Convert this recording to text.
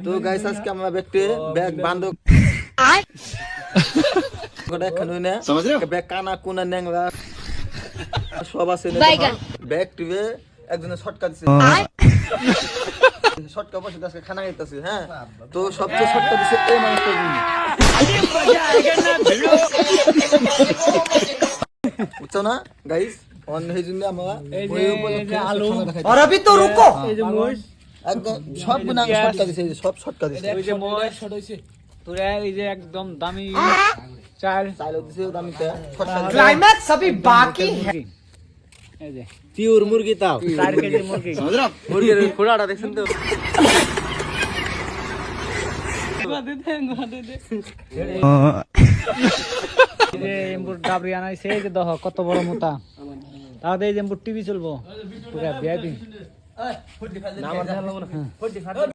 তো গাইস আজকে আমরা ব্যাগ বান্ধব গোটা খানুই না ব্যাগ কানা কোনা ন্যাংরা সব আছে ব্যাগ টিভে একজনের শর্টকাট দিছে শর্টকাট বসে আজকে খানা খাইতেছে। হ্যাঁ, তো সবচেয়ে শর্টকাট দিছে এই মানুষটা। বুঝছো না গাইস? অন্য এই জন্য আমরা আলু और अभी तो रुको এই যে মোষ একদম সব গুণ শর্টকাট দিছে, এই যে সব শর্টকাট দিছে। ওই যে মোষ শর্ট হইছে তোরা এই যে একদম দামি চাল দিছে দামিতে শর্টকাট দিছে। क्लाइमैक्स अभी बाकी है। এই যে प्योर मुर्गी ताव 4 কেজি মুরগি মুরগির খোড়াটা দেখছেন তো? এই যে এমবুর ডাবরি আনাইছে এই যে দহ কত বড় মোটা তাহলে এই যে এমবুর টিভি চলবো পুরা ভিআইপি